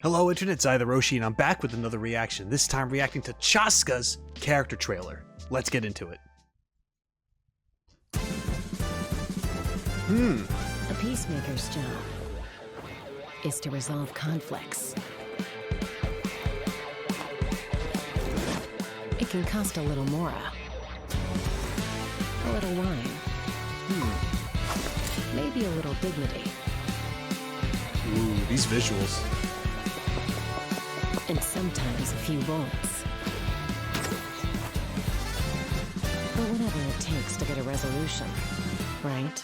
Hello Internet, Zai the Roshi, and I'm back with another reaction, this time reacting to Chasca's character trailer. Let's get into it. A peacemaker's job is to resolve conflicts. It can cost a little mora, a little wine, maybe a little dignity. Ooh, these visuals. And sometimes a few bullets. But whatever it takes to get a resolution, right?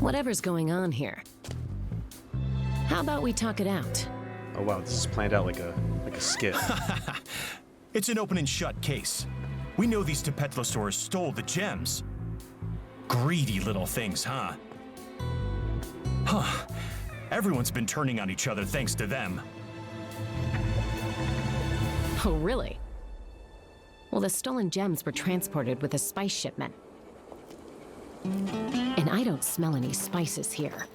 Whatever's going on here, how about we talk it out? Oh wow, this is planned out like a skit. It's an open and shut case. We know these Tepetlosaurs stole the gems. Greedy little things, huh? Huh. Everyone's been turning on each other thanks to them. Oh, really? Well, the stolen gems were transported with a spice shipment. And I don't smell any spices here.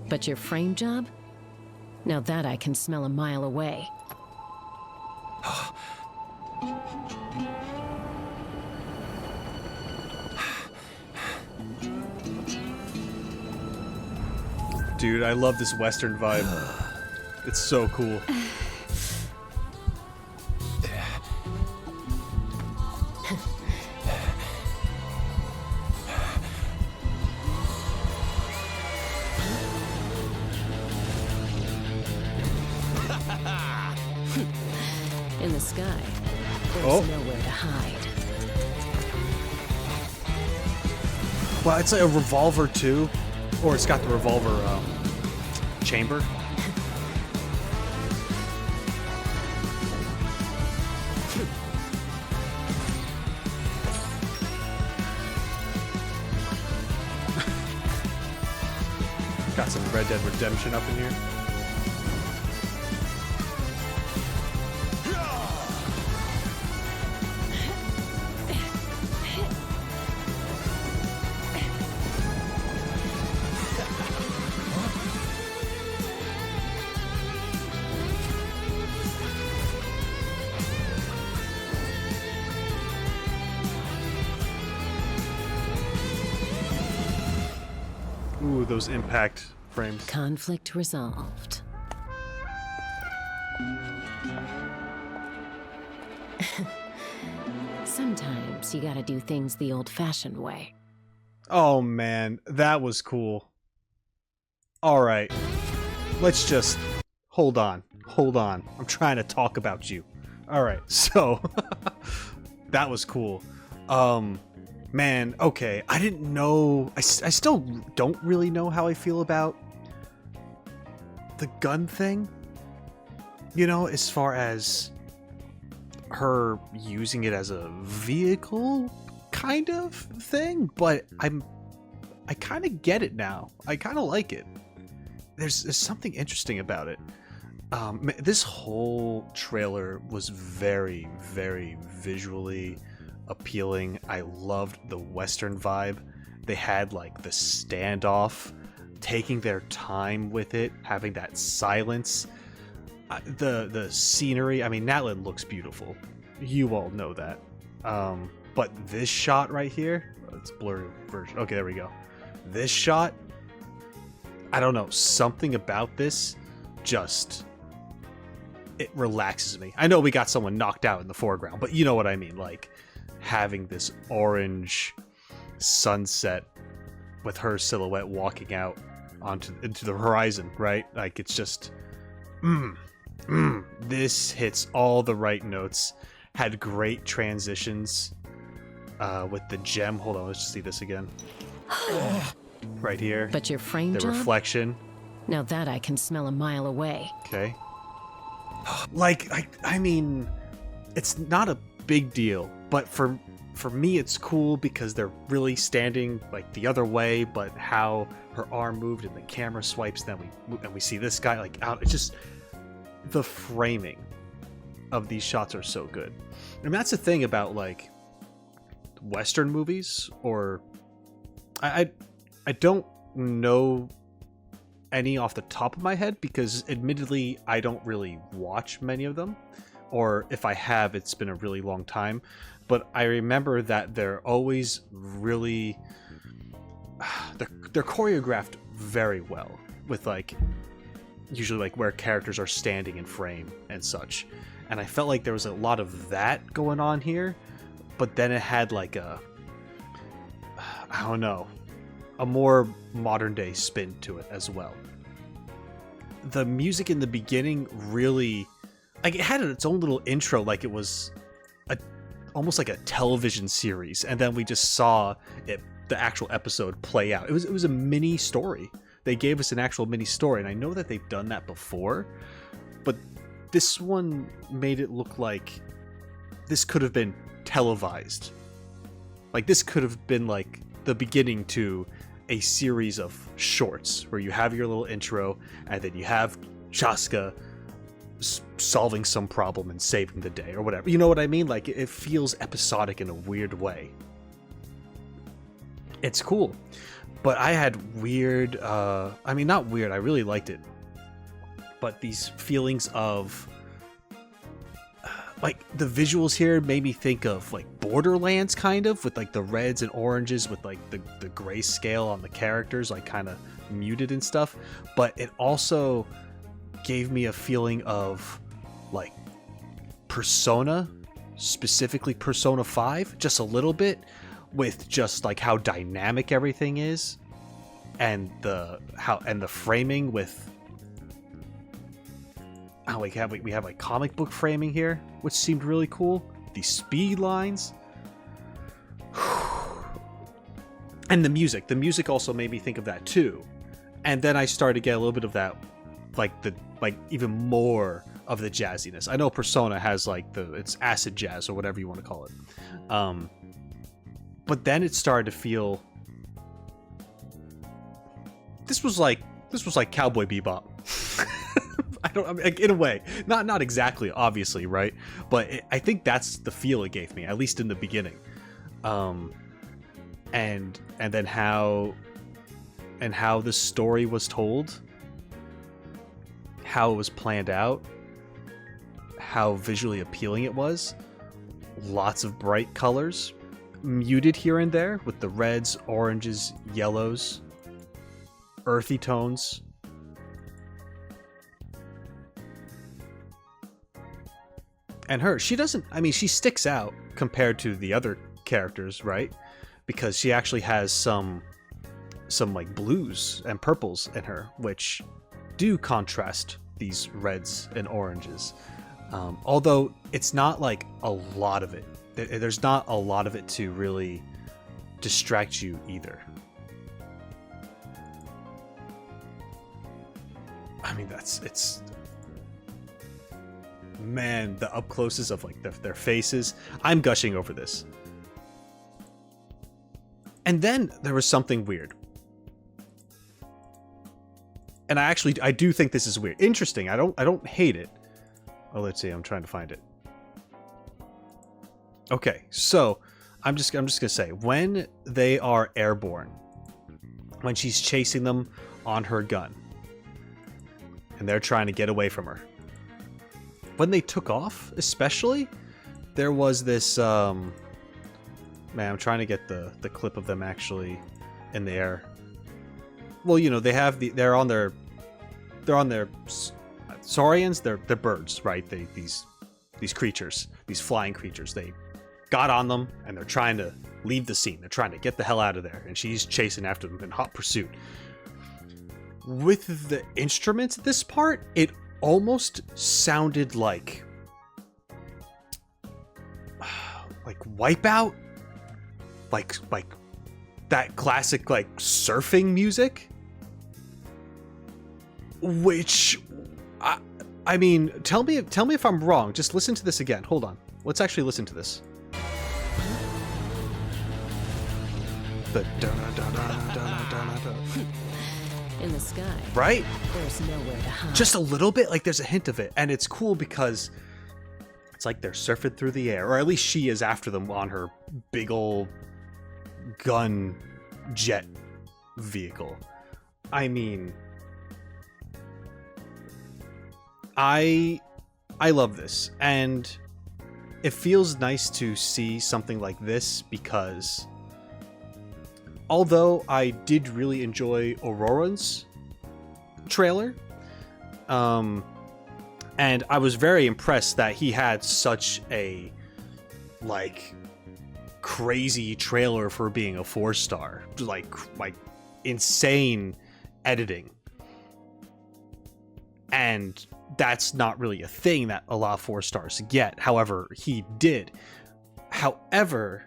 But your frame job? Now that I can smell a mile away. Dude, I love this Western vibe. It's so cool. In the sky, there's nowhere to hide. Well, it's like a revolver too. Or it's got the revolver chamber. Got some Red Dead Redemption up in here. Ooh, those impact frames. Conflict resolved. Sometimes you gotta do things the old-fashioned way. Oh man, that was cool. Alright, let's just hold on. I'm trying to talk about you. Alright, so that was cool. Man, okay, I didn't know, I still don't really know how I feel about the gun thing. You know, as far as her using it as a vehicle kind of thing, but I kind of get it now. I kind of like it. There's something interesting about it. This whole trailer was very, very visually appealing. I loved the Western vibe. They had like the standoff, taking their time with it, having that silence. The scenery, I mean, Natlan looks beautiful. You all know that. But this shot right here, it's blurry version. Okay, there we go. This shot, I don't know, something about this just, it relaxes me. I know we got someone knocked out in the foreground, but you know what I mean, like having this orange sunset with her silhouette walking out into the horizon, right? Like it's just this hits all the right notes. Had great transitions with the gem. Hold on, let's just see this again. Right here. But your frame the job? Reflection. Now that I can smell a mile away. Okay. Like I mean, it's not a big deal, but for me it's cool because they're really standing like the other way, but how her arm moved and the camera swipes, then we see this guy like out. It's just the framing of these shots are so good. And that's the thing about like Western movies or I don't know any off the top of my head because admittedly I don't really watch many of them, or if I have, it's been a really long time. But I remember that they're always really they're choreographed very well, with like usually like where characters are standing in frame and such. And I felt like there was a lot of that going on here, but then it had like I don't know, a more modern day spin to it as well. The music in the beginning really, like, it had its own little intro, like it was almost like a television series, and then we just saw the actual episode play out. It was a mini story. They gave us an actual mini story, and I know that they've done that before, but this one made it look like this could have been televised. Like, this could have been like the beginning to a series of shorts where you have your little intro and then you have Chasca solving some problem and saving the day or whatever. You know what I mean? Like, it feels episodic in a weird way. It's cool. But I had weird, I mean, not weird, I really liked it. But these feelings of, like, the visuals here made me think of, like, Borderlands, kind of, with, like, the reds and oranges, with, like, the grayscale on the characters, like, kind of muted and stuff. But it also gave me a feeling of, like, Persona, specifically Persona 5, just a little bit, with just, like, how dynamic everything is, and the framing with... Oh, we have like comic book framing here, which seemed really cool. These speed lines. And the music also made me think of that too. And then I started to get a little bit of that, like even more of the jazziness. I know Persona has like it's acid jazz or whatever you want to call it. But then it started to feel, this was like Cowboy Bebop. I mean, in a way, not exactly, obviously, right? But I think that's the feel it gave me, at least in the beginning. And then how the story was told, how it was planned out, how visually appealing it was. Lots of bright colors, muted here and there with the reds, oranges, yellows, earthy tones. And she doesn't, I mean, she sticks out compared to the other characters, right? Because she actually has some like blues and purples in her, which do contrast these reds and oranges. Although it's not like a lot of it. There's not a lot of it to really distract you either. I mean, it's... Man, the up closes of like their faces. I'm gushing over this. And then there was something weird. And I do think this is weird. Interesting. I don't hate it. Oh, let's see. I'm trying to find it. Okay, so I'm just gonna say, when they are airborne, when she's chasing them on her gun, and they're trying to get away from her. When they took off, especially, there was this, man, I'm trying to get the clip of them actually in the air. Well, you know, they're on their saurians, they're birds, right? These creatures, these flying creatures, they got on them and they're trying to leave the scene. They're trying to get the hell out of there, and she's chasing after them in hot pursuit. With the instruments at this part, it almost sounded like Wipeout, like that classic like surfing music, which I mean, tell me if I'm wrong. Just listen to this again. Hold on, let's actually listen to this. The In the sky. Right? There's nowhere to hide. Just a little bit, like there's a hint of it. And it's cool because it's like they're surfing through the air, or at least she is after them on her big old gun jet vehicle. I mean, I love this, and it feels nice to see something like this because although I did really enjoy Aurora's trailer, and I was very impressed that he had such a like crazy trailer for being a 4-star, like insane editing, and that's not really a thing that a lot of 4-stars get. However, he did. However,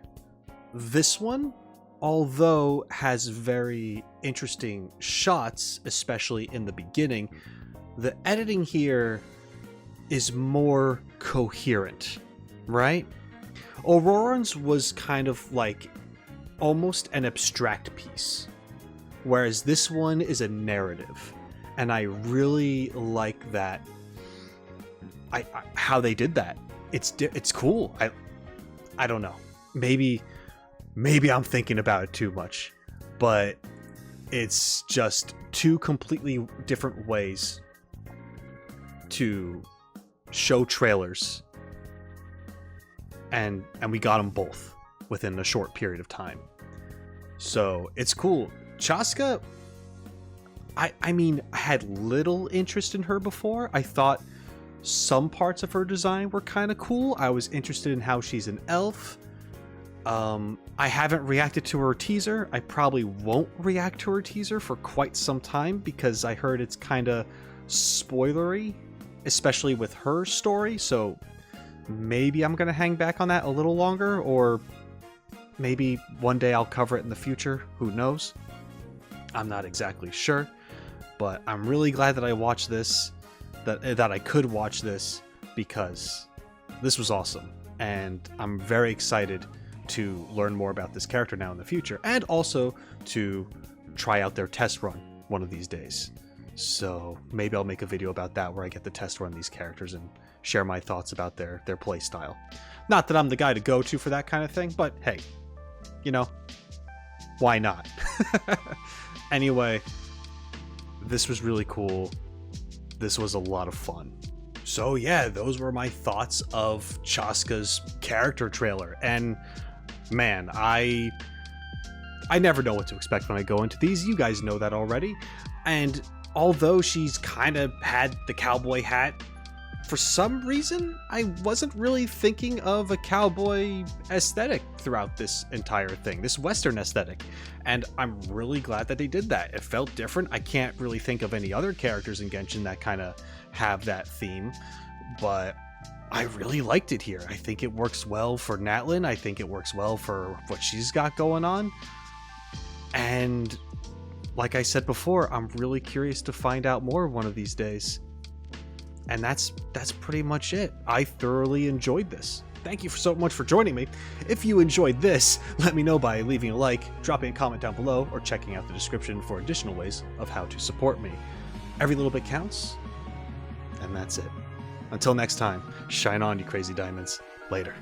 this one, although has very interesting shots, especially in the beginning, the editing here is more coherent, right? Auroran's was kind of like almost an abstract piece, whereas this one is a narrative, and I really like that. How they did that. It's cool. I don't know. Maybe I'm thinking about it too much, but it's just two completely different ways to show trailers, and we got them both within a short period of time. So it's cool. Chasca, I mean, I had little interest in her before. I thought some parts of her design were kind of cool. I was interested in how she's an elf. I haven't reacted to her teaser. I probably won't react to her teaser for quite some time because I heard it's kind of spoilery, especially with her story. So maybe I'm going to hang back on that a little longer, or maybe one day I'll cover it in the future. Who knows? I'm not exactly sure, but I'm really glad that I watched this, that I could watch this, because this was awesome. And I'm very excited to learn more about this character now in the future, and also to try out their test run one of these days. So maybe I'll make a video about that where I get the test run these characters and share my thoughts about their play style. Not that I'm the guy to go to for that kind of thing, but hey, you know, why not? Anyway, this was really cool. This was a lot of fun. So yeah, those were my thoughts of Chasca's character trailer. And man, I never know what to expect when I go into these. You guys know that already. And although she's kind of had the cowboy hat, for some reason, I wasn't really thinking of a cowboy aesthetic throughout this entire thing, this Western aesthetic. And I'm really glad that they did that. It felt different. I can't really think of any other characters in Genshin that kind of have that theme, but I really liked it here. I think it works well for Natlan. I think it works well for what she's got going on. And like I said before, I'm really curious to find out more one of these days. And that's pretty much it. I thoroughly enjoyed this. Thank you so much for joining me. If you enjoyed this, let me know by leaving a like, dropping a comment down below, or checking out the description for additional ways of how to support me. Every little bit counts, and that's it. Until next time, shine on, you crazy diamonds. Later.